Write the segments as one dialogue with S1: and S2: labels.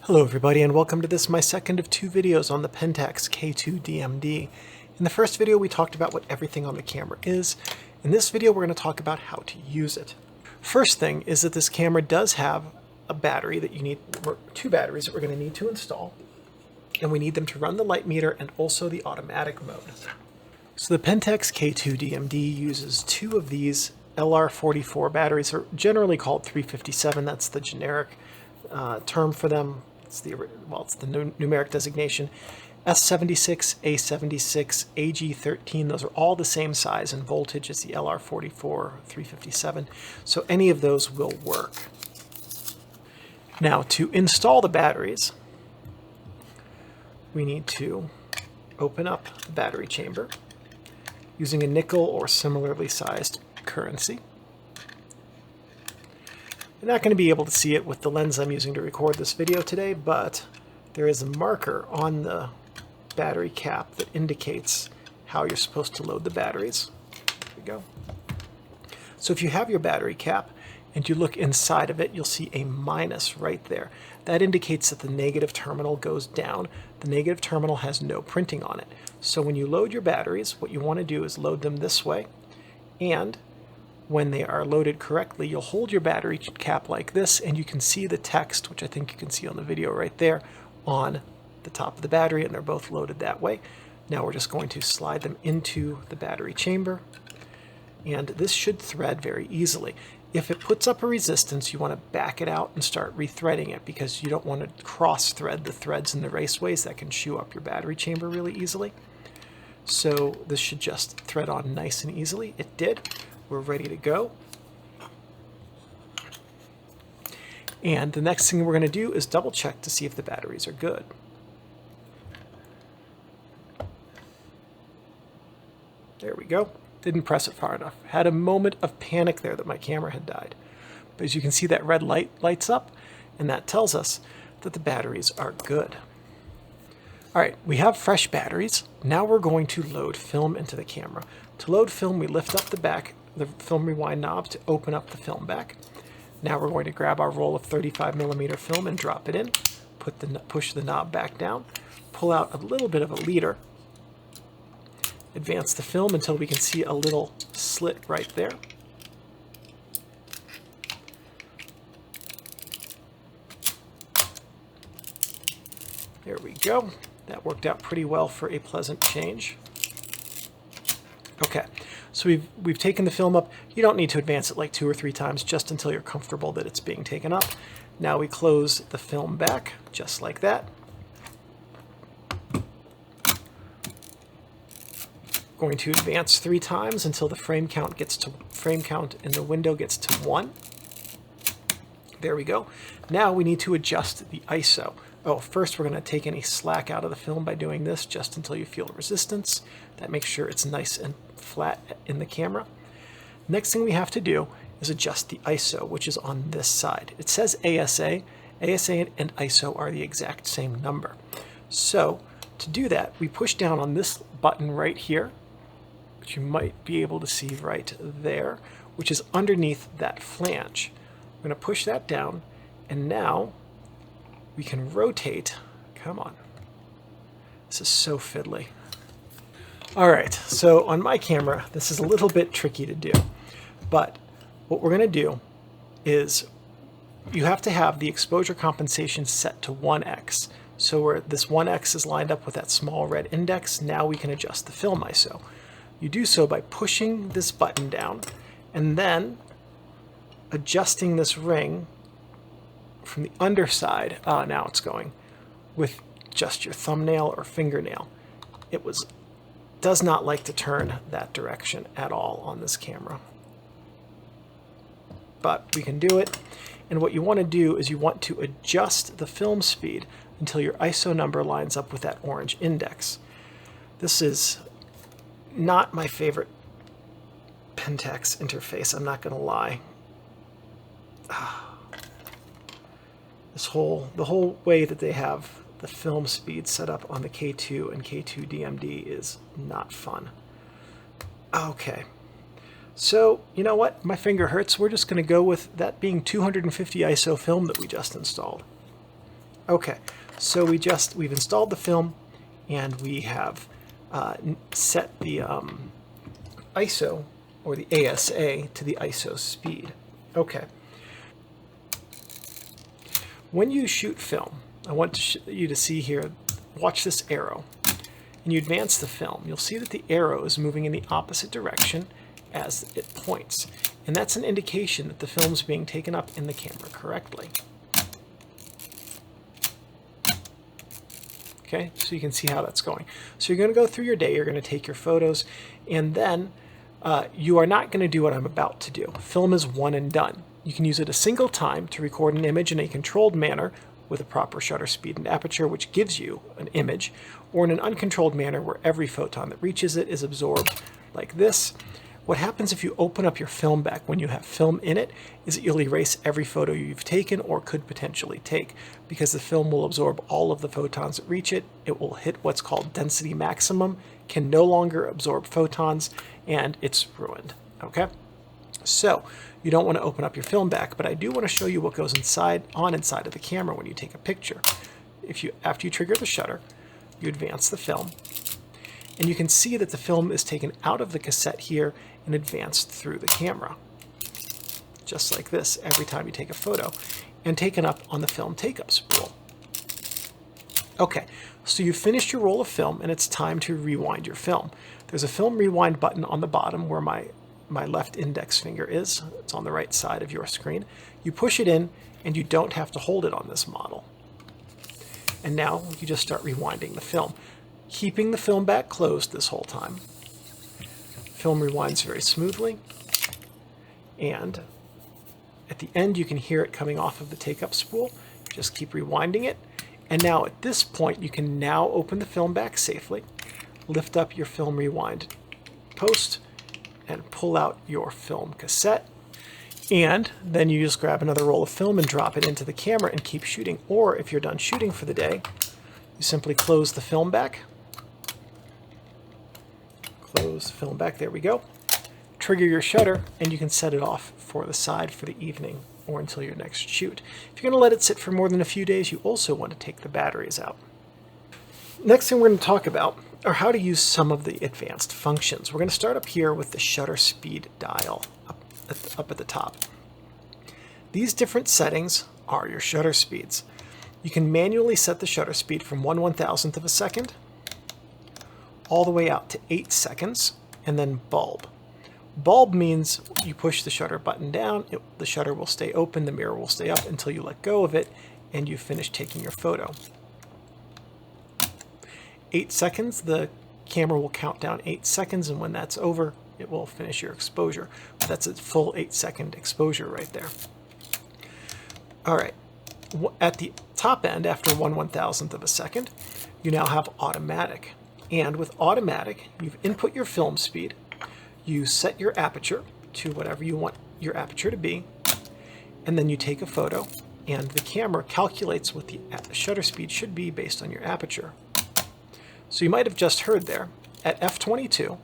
S1: Hello everybody, and welcome to this, my second of two videos on the Pentax K2 DMD. In the first video we talked about what everything on the camera is. In this video we're going to talk about how to use it. First thing is that this camera does have a battery that you need, or two batteries that we're going to need to install. And we need them to run the light meter and also the automatic mode. So the Pentax K2 DMD uses two of these LR44 batteries, or generally called 357, that's the generic term for them. It's the numeric designation. S76, A76, AG13, those are all the same size and voltage as the LR44 357, so any of those will work. Now, to install the batteries, we need to open up the battery chamber using a nickel or similarly sized currency. You're not going to be able to see it with the lens I'm using to record this video today, but there is a marker on the battery cap that indicates how you're supposed to load the batteries. There we go. So if you have your battery cap and you look inside of it, you'll see a minus right there. That indicates that the negative terminal goes down. The negative terminal has no printing on it. So when you load your batteries, what you want to do is load them this way, and when they are loaded correctly, you'll hold your battery cap like this, and you can see the text, which I think you can see on the video right there, on the top of the battery, and they're both loaded that way. Now we're just going to slide them into the battery chamber, and this should thread very easily. If it puts up a resistance, you want to back it out and start rethreading it, because you don't want to cross-thread the threads in the raceways. That can chew up your battery chamber really easily. So this should just thread on nice and easily. It did. We're ready to go. And the next thing we're going to do is double check to see if the batteries are good. There we go. Didn't press it far enough. Had a moment of panic there that my camera had died. But as you can see, that red light lights up, and that tells us that the batteries are good. All right, we have fresh batteries. Now we're going to load film into the camera. To load film, we lift up the film rewind knob to open up the film back. Now we're going to grab our roll of 35mm film and drop it in, push the knob back down, pull out a little bit of a leader, advance the film until we can see a little slit right there. There we go. That worked out pretty well for a pleasant change. Okay, so we've taken the film up. You don't need to advance it like 2 or 3 times, just until you're comfortable that it's being taken up. Now we close the film back, just like that. Going to advance 3 times until the frame count in the window gets to 1. There we go. Now we need to adjust the ISO. Oh, first we're going to take any slack out of the film by doing this, just until you feel resistance. That makes sure it's nice and flat in the camera. Next thing we have to do is adjust the ISO, which is on this side. It says ASA. ASA and ISO are the exact same number. So to do that, we push down on this button right here, which you might be able to see right there, which is underneath that flange. I'm going to push that down, and now we can rotate. Come on. This is so fiddly. All right, so on my camera, this is a little bit tricky to do, but what we're going to do is you have to have the exposure compensation set to 1x. So where this 1x is lined up with that small red index, now we can adjust the film ISO. You do so by pushing this button down and then adjusting this ring from the underside. Now it's going with just your thumbnail or fingernail. It does not like to turn that direction at all on this camera, but we can do it. And what you want to do is you want to adjust the film speed until your ISO number lines up with that orange index. This is not my favorite Pentax interface, I'm not going to lie. The whole way that they have the film speed set up on the K2 and K2 DMD is not fun. Okay, so you know what? My finger hurts. We're just going to go with that being 250 ISO film that we just installed. Okay, so we've installed the film, and we have set the ISO, or the ASA, to the ISO speed. Okay. When you shoot film, I want you to see here, watch this arrow, and you advance the film. You'll see that the arrow is moving in the opposite direction as it points, and that's an indication that the film's being taken up in the camera correctly. Okay, so you can see how that's going. So you're going to go through your day, you're going to take your photos, and then you are not going to do what I'm about to do. Film is one and done. You can use it a single time to record an image in a controlled manner with a proper shutter speed and aperture, which gives you an image, or in an uncontrolled manner where every photon that reaches it is absorbed like this. What happens if you open up your film back when you have film in it is that you'll erase every photo you've taken or could potentially take, because the film will absorb all of the photons that reach it. It will hit what's called density maximum, can no longer absorb photons, and it's ruined. Okay? So you don't want to open up your film back, but I do want to show you what goes inside of the camera when you take a picture. After you trigger the shutter, you advance the film, and you can see that the film is taken out of the cassette here and advanced through the camera, just like this every time you take a photo, and taken up on the film take-up spool. Okay, so you've finished your roll of film, and it's time to rewind your film. There's a film rewind button on the bottom where my left index finger is. It's on the right side of your screen. You push it in, and you don't have to hold it on this model. And now you just start rewinding the film, keeping the film back closed this whole time. Film rewinds very smoothly, and at the end you can hear it coming off of the take-up spool. Just keep rewinding it, and now at this point you can now open the film back safely, lift up your film rewind post, and pull out your film cassette, and then you just grab another roll of film and drop it into the camera and keep shooting. Or if you're done shooting for the day, you simply close the film back. Close the film back, there we go. Trigger your shutter, and you can set it off for the side for the evening or until your next shoot. If you're going to let it sit for more than a few days, you also want to take the batteries out. Next thing we're going to talk about are how to use some of the advanced functions. We're going to start up here with the shutter speed dial up at the top. These different settings are your shutter speeds. You can manually set the shutter speed from 1/1000th of a second all the way out to 8 seconds, and then bulb. Bulb means you push the shutter button down, the shutter will stay open, the mirror will stay up until you let go of it, and you finish taking your photo. 8 seconds, the camera will count down 8 seconds, and when that's over, it will finish your exposure. That's a full 8-second exposure right there. All right, at the top end, after 1/1000th of a second, you now have automatic. And with automatic, you've input your film speed, you set your aperture to whatever you want your aperture to be, and then you take a photo, and the camera calculates what the shutter speed should be based on your aperture. So you might have just heard there, at f/22,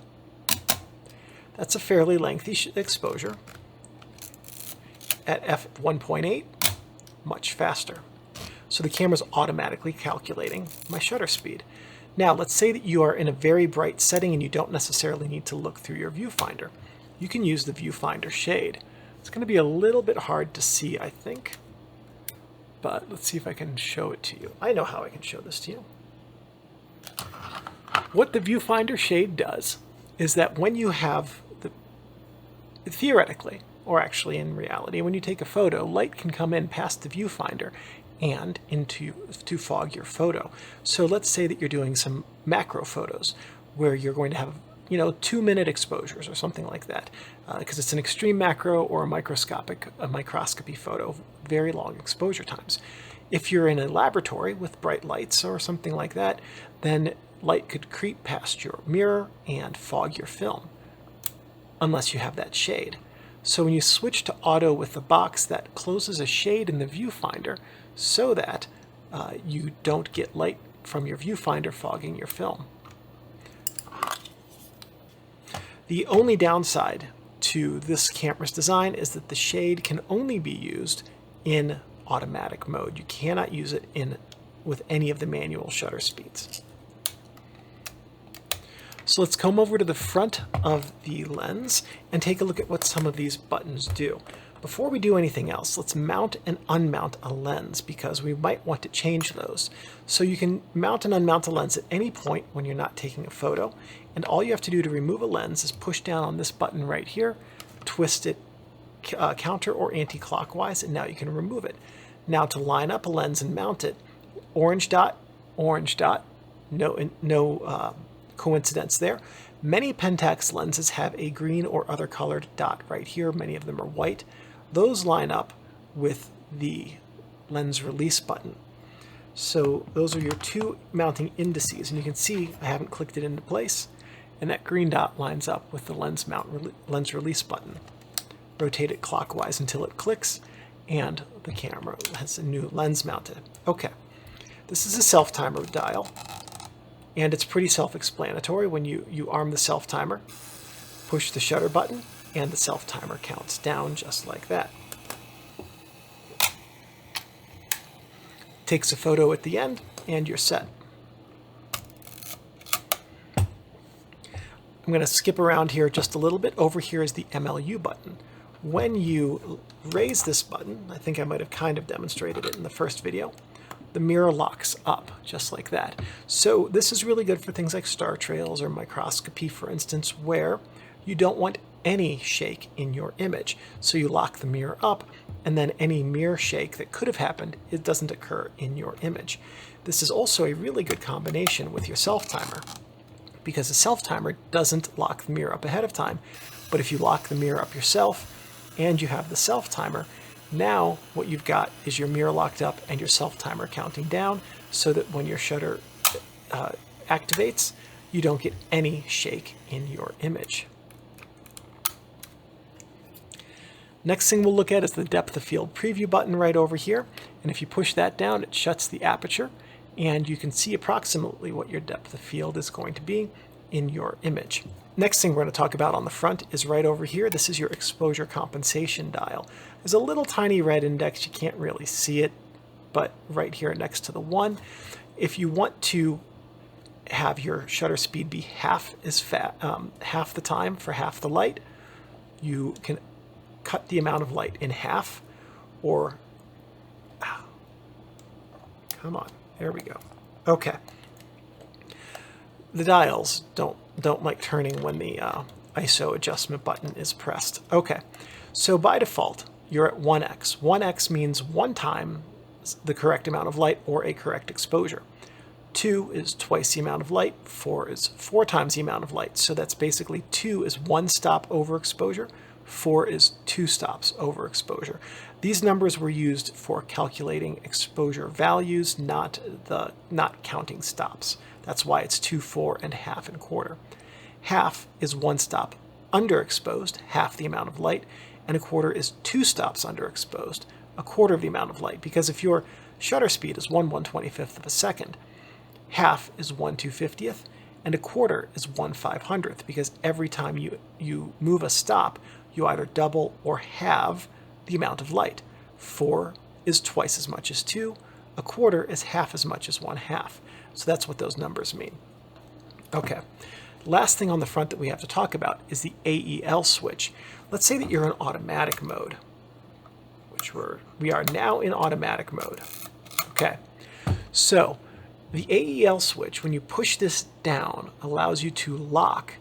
S1: that's a fairly lengthy exposure. At f/1.8, much faster. So the camera's automatically calculating my shutter speed. Now, let's say that you are in a very bright setting and you don't necessarily need to look through your viewfinder. You can use the viewfinder shade. It's going to be a little bit hard to see, I think, but let's see if I can show it to you. I know how I can show this to you. What the viewfinder shade does is that when you have theoretically, or actually in reality, when you take a photo, light can come in past the viewfinder and to fog your photo. So let's say that you're doing some macro photos where you're going to have 2-minute exposures or something like that, because it's an extreme macro or a microscopy photo, very long exposure times. If you're in a laboratory with bright lights or something like that, then light could creep past your mirror and fog your film, unless you have that shade. So when you switch to auto with the box, that closes a shade in the viewfinder so that you don't get light from your viewfinder fogging your film. The only downside to this camera's design is that the shade can only be used in automatic mode. You cannot use it in with any of the manual shutter speeds. So let's come over to the front of the lens and take a look at what some of these buttons do. Before we do anything else, let's mount and unmount a lens because we might want to change those. So you can mount and unmount a lens at any point when you're not taking a photo, and all you have to do to remove a lens is push down on this button right here, twist it counter or anti-clockwise, and now you can remove it. Now to line up a lens and mount it, orange dot, no coincidence there. Many Pentax lenses have a green or other colored dot right here. Many of them are white. Those line up with the lens release button. So those are your two mounting indices, and you can see I haven't clicked it into place, and that green dot lines up with the lens release button. Rotate it clockwise until it clicks, and the camera has a new lens mounted. Okay, this is a self-timer dial. And it's pretty self-explanatory. When you arm the self-timer, push the shutter button, and the self-timer counts down just like that. Takes a photo at the end, and you're set. I'm going to skip around here just a little bit. Over here is the MLU button. When you raise this button, I think I might have kind of demonstrated it in the first video, the mirror locks up just like that. So this is really good for things like star trails or microscopy, for instance, where you don't want any shake in your image. So you lock the mirror up, and then any mirror shake that could have happened, it doesn't occur in your image. This is also a really good combination with your self-timer, because the self-timer doesn't lock the mirror up ahead of time. But if you lock the mirror up yourself and you have the self-timer, now what you've got is your mirror locked up and your self-timer counting down, so that when your shutter activates, you don't get any shake in your image. Next thing we'll look at is the depth of field preview button right over here. And if you push that down, it shuts the aperture, and you can see approximately what your depth of field is going to be in your image. Next thing we're going to talk about on the front is right over here. This is your exposure compensation dial. There's a little tiny red index. You can't really see it, but right here next to the 1. If you want to have your shutter speed be half the time for half the light, you can cut the amount of light in half, or come on, there we go. Okay. The dials don't like turning when the ISO adjustment button is pressed. Okay, so by default, you're at 1x. 1x means 1 time the correct amount of light or a correct exposure. 2 is twice the amount of light. 4 is 4 times the amount of light. So that's basically 2 is 1 stop over exposure. 4 is 2 stops over exposure. These numbers were used for calculating exposure values, not counting stops. That's why it's 2, 4, and half and quarter. Half is 1 stop underexposed, half the amount of light, and a quarter is 2 stops underexposed, a quarter of the amount of light. Because if your shutter speed is 1/125th of a second, half is 1/250th, and a quarter is 1/500th, because every time you move a stop, you either double or halve the amount of light. 4 is twice as much as 2, a quarter is half as much as 1/2. So that's what those numbers mean. Okay, last thing on the front that we have to talk about is the AEL switch. Let's say that you're in automatic mode, which we are now in automatic mode. Okay, so the AEL switch, when you push this down, allows you to lock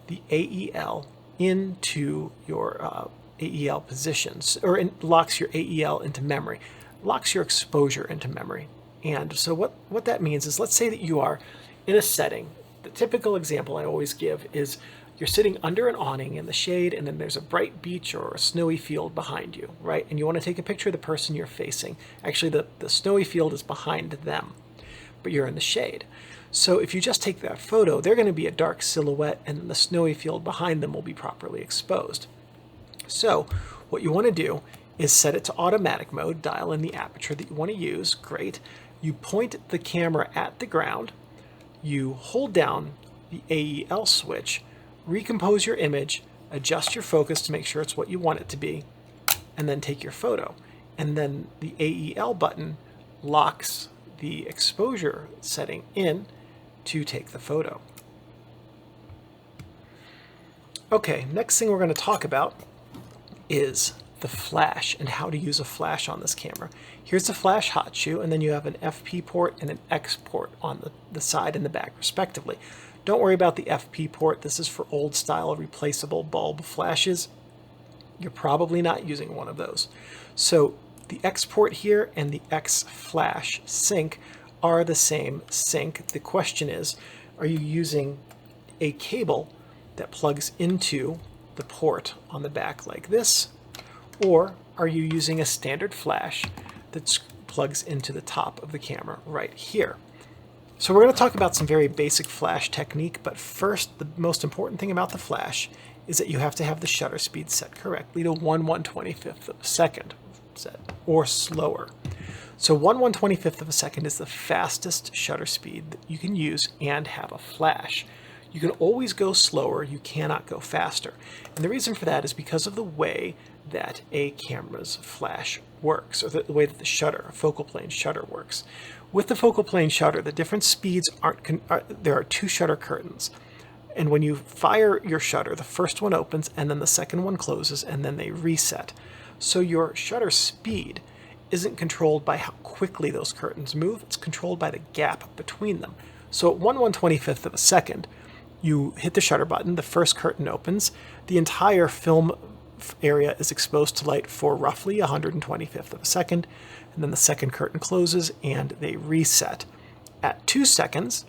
S1: the AEL into your AEL positions, or locks your AEL into memory, locks your exposure into memory. And so what that means is, let's say that you are in a setting. The typical example I always give is you're sitting under an awning in the shade, and then there's a bright beach or a snowy field behind you, right? And you want to take a picture of the person you're facing. Actually, the snowy field is behind them, but you're in the shade. So if you just take that photo, they're going to be a dark silhouette, and then the snowy field behind them will be properly exposed. So what you want to do is set it to automatic mode, dial in the aperture that you want to use. Great. You point the camera at the ground, you hold down the AEL switch, recompose your image, adjust your focus to make sure it's what you want it to be, and then take your photo. And then the AEL button locks the exposure setting in to take the photo. Okay, next thing we're going to talk about is the flash and how to use a flash on this camera. Here's the flash hot shoe, and then you have an FP port and an X port on the side and the back respectively. Don't worry about the FP port. This is for old style replaceable bulb flashes. You're probably not using one of those. So the X port here and the X flash sync are the same sync. The question is, are you using a cable that plugs into the port on the back like this, or are you using a standard flash that plugs into the top of the camera right here? So we're going to talk about some very basic flash technique, but first, the most important thing about the flash is that you have to have the shutter speed set correctly to 1/125th of a second set, or slower. So 1/125th of a second is the fastest shutter speed that you can use and have a flash. You can always go slower, you cannot go faster. And the reason for that is because of the way that a camera's flash works, or the way that the shutter, focal plane shutter works. With the focal plane shutter, the different speeds there are two shutter curtains. And when you fire your shutter, the first one opens and then the second one closes and then they reset. So your shutter speed isn't controlled by how quickly those curtains move, it's controlled by the gap between them. So at 1/125th of a second, you hit the shutter button, the first curtain opens, the entire film area is exposed to light for roughly 125th of a second, and then the second curtain closes and they reset. At 2 seconds,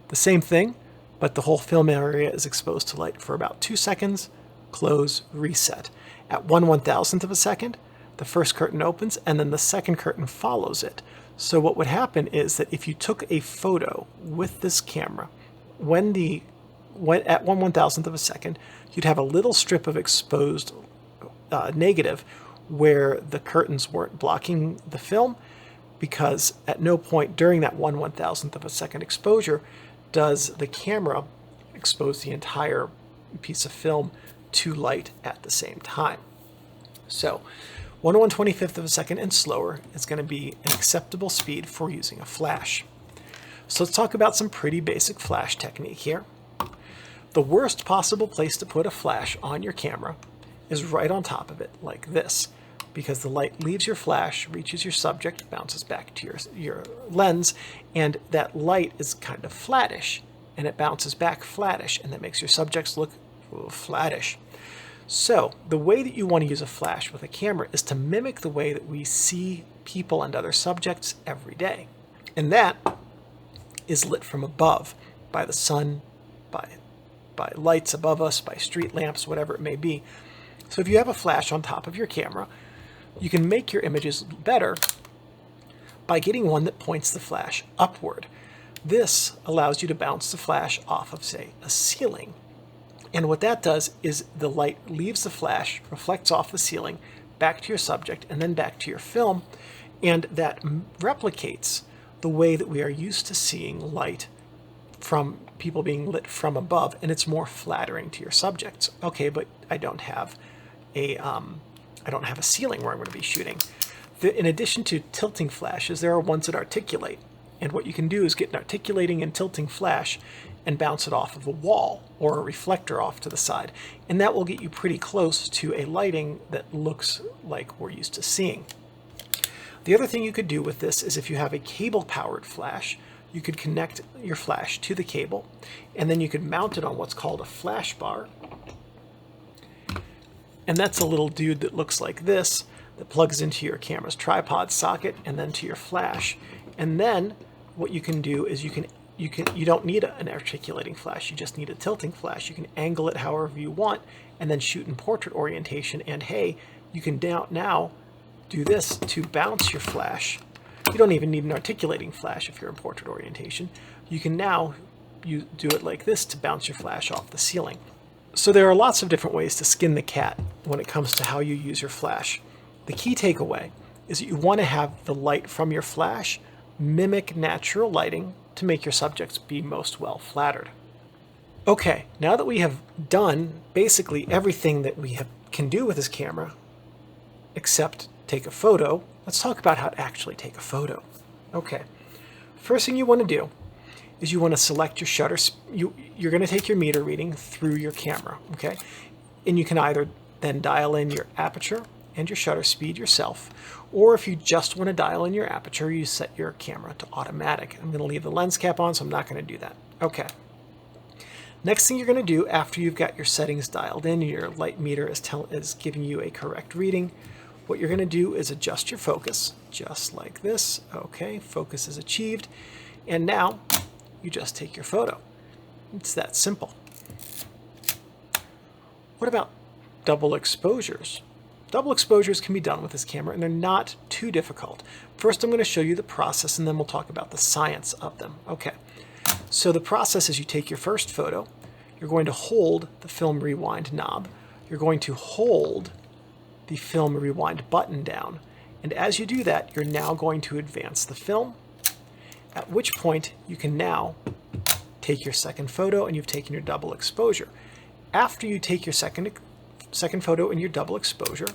S1: the same thing, but the whole film area is exposed to light for about 2 seconds, close, reset. At 1/1000th of a second, the first curtain opens and then the second curtain follows it. So what would happen is that if you took a photo with this camera, at 1/1000th of a second, you'd have a little strip of exposed negative where the curtains weren't blocking the film, because at no point during that 1/1000th of a second exposure does the camera expose the entire piece of film to light at the same time. So 1/125th of a second and slower is going to be an acceptable speed for using a flash. So let's talk about some pretty basic flash technique here. The worst possible place to put a flash on your camera is right on top of it, like this, because the light leaves your flash, reaches your subject, bounces back to your lens, and that light is kind of flattish, and it bounces back flattish, and that makes your subjects look flattish. So the way that you want to use a flash with a camera is to mimic the way that we see people and other subjects every day. And that is lit from above, by the sun, by lights above us, by street lamps, whatever it may be. So if you have a flash on top of your camera, you can make your images better by getting one that points the flash upward. This allows you to bounce the flash off of, say, a ceiling. And what that does is the light leaves the flash, reflects off the ceiling, back to your subject, and then back to your film, and that replicates the way that we are used to seeing light from people being lit from above, and it's more flattering to your subjects. Okay, but I don't have a ceiling where I'm going to be shooting. In addition to tilting flashes, there are ones that articulate, and what you can do is get an articulating and tilting flash and bounce it off of a wall or a reflector off to the side, and that will get you pretty close to a lighting that looks like we're used to seeing. The other thing you could do with this is if you have a cable-powered flash, you could connect your flash to the cable, and then you could mount it on what's called a flash bar. And that's a little dude that looks like this, that plugs into your camera's tripod socket and then to your flash. And then what you can do is you don't need an articulating flash, you just need a tilting flash. You can angle it however you want and then shoot in portrait orientation, and hey, you can now do this to bounce your flash. You don't even need an articulating flash if you're in portrait orientation. You can now do it like this to bounce your flash off the ceiling. So there are lots of different ways to skin the cat when it comes to how you use your flash. The key takeaway is that you want to have the light from your flash mimic natural lighting to make your subjects be most well flattered. Okay, now that we have done basically everything that we can do with this camera, except take a photo, let's talk about how to actually take a photo. Okay, First thing you want to do is you want to select your shutter. You're going to take your meter reading through your camera, okay? And you can either then dial in your aperture and your shutter speed yourself, or if you just want to dial in your aperture, you set your camera to automatic. I'm going to leave the lens cap on, so I'm not going to do that. Okay. Next thing you're going to do after you've got your settings dialed in, your light meter is giving you a correct reading, what you're going to do is adjust your focus, just like this. Okay, focus is achieved. And now you just take your photo. It's that simple. What about double exposures? Double exposures can be done with this camera, and they're not too difficult. First, I'm going to show you the process, and then we'll talk about the science of them. Okay, so the process is you take your first photo, you're going to hold the film rewind knob, you're going to hold the film rewind button down, and as you do that, you're now going to advance the film, at which point you can now take your second photo and you've taken your double exposure. After you take your second photo in your double exposure,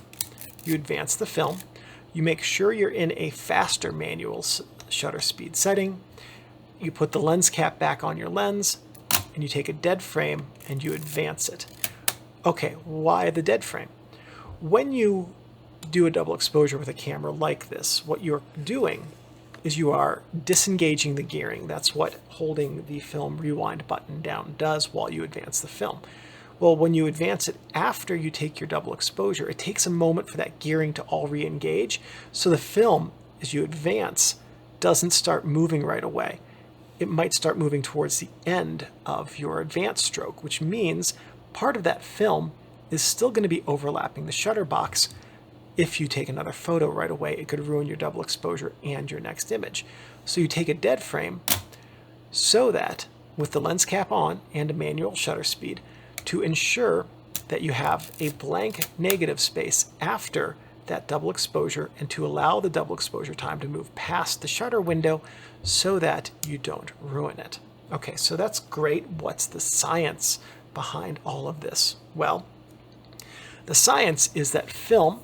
S1: you advance the film, you make sure you're in a faster manual shutter speed setting, you put the lens cap back on your lens, and you take a dead frame and you advance it. Okay, why the dead frame? When you do a double exposure with a camera like this, what you're doing is you are disengaging the gearing. That's what holding the film rewind button down does while you advance the film. Well, when you advance it after you take your double exposure, it takes a moment for that gearing to all re-engage. So the film, as you advance, doesn't start moving right away. It might start moving towards the end of your advance stroke, which means part of that film is still going to be overlapping the shutter box. If you take another photo right away, it could ruin your double exposure and your next image. So you take a dead frame so that with the lens cap on and a manual shutter speed, to ensure that you have a blank negative space after that double exposure and to allow the double exposure time to move past the shutter window so that you don't ruin it. Okay, so that's great. What's the science behind all of this? Well, the science is that film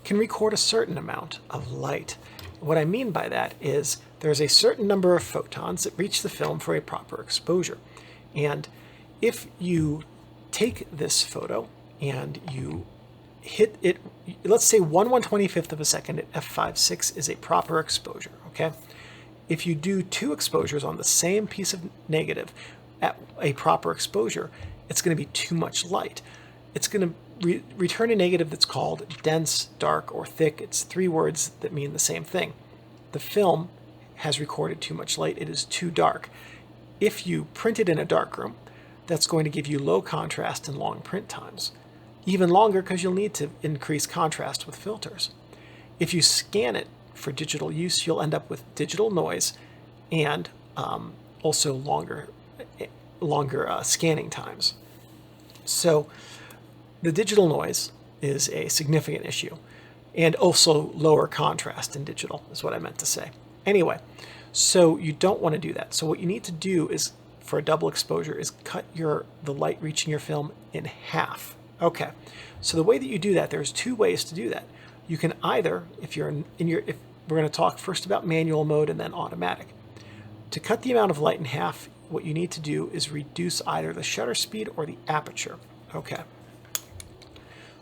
S1: can record a certain amount of light. What I mean by that is there's a certain number of photons that reach the film for a proper exposure. And if you take this photo and you hit it, let's say 1/125th of a second at f/5.6 is a proper exposure, okay? If you do two exposures on the same piece of negative at a proper exposure, it's going to be too much light. It's going to return a negative that's called dense, dark, or thick. It's three words that mean the same thing. The film has recorded too much light. It is too dark. If you print it in a darkroom, that's going to give you low contrast and long print times. Even longer because you'll need to increase contrast with filters. If you scan it for digital use, you'll end up with digital noise and also longer scanning times. So the digital noise is a significant issue, and also lower contrast in digital is what I meant to say. Anyway, so you don't want to do that. So what you need to do is, for a double exposure, is cut the light reaching your film in half. Okay, so the way that you do that, there's two ways to do that. You can either, if we're going to talk first about manual mode and then automatic. To cut the amount of light in half, what you need to do is reduce either the shutter speed or the aperture. Okay.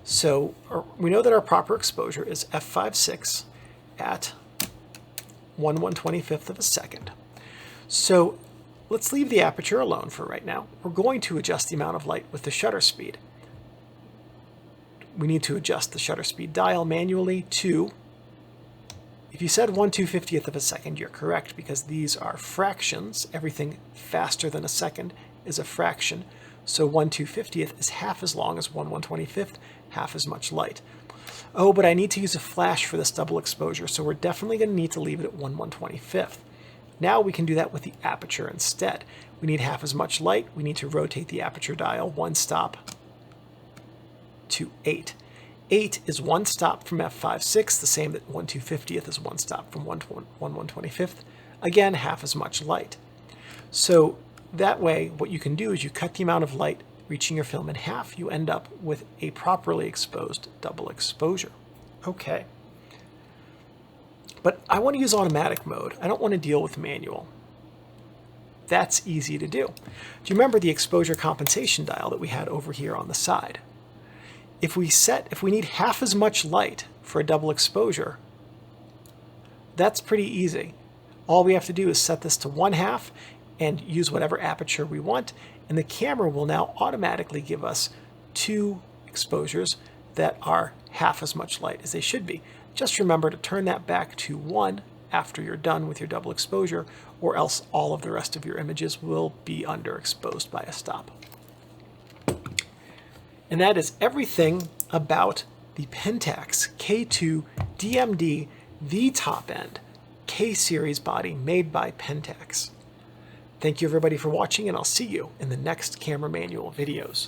S1: So we know that our proper exposure is f/5.6 at 1/125th of a second. So let's leave the aperture alone for right now. We're going to adjust the amount of light with the shutter speed. We need to adjust the shutter speed dial manually to, if you said 1/250th of a second, you're correct because these are fractions. Everything faster than a second is a fraction. So 1/250th is half as long as 1/125th, half as much light. Oh, but I need to use a flash for this double exposure, so we're definitely going to need to leave it at 1/125th. Now we can do that with the aperture instead. We need half as much light. We need to rotate the aperture dial one stop to 8. 8 is one stop from f/5.6, the same that 1/250th is one stop from 1/125th. Again, half as much light. So that way, what you can do is you cut the amount of light reaching your film in half. You end up with a properly exposed double exposure. Okay. But I want to use automatic mode. I don't want to deal with manual. That's easy to do. Do you remember the exposure compensation dial that we had over here on the side? If we need half as much light for a double exposure, that's pretty easy. All we have to do is set this to 1/2 and use whatever aperture we want, and the camera will now automatically give us 2 exposures that are half as much light as they should be. Just remember to turn that back to 1 after you're done with your double exposure, or else all of the rest of your images will be underexposed by a stop. And that is everything about the Pentax K2 DMD V-top-end K-series body made by Pentax. Thank you everybody for watching, and I'll see you in the next camera manual videos.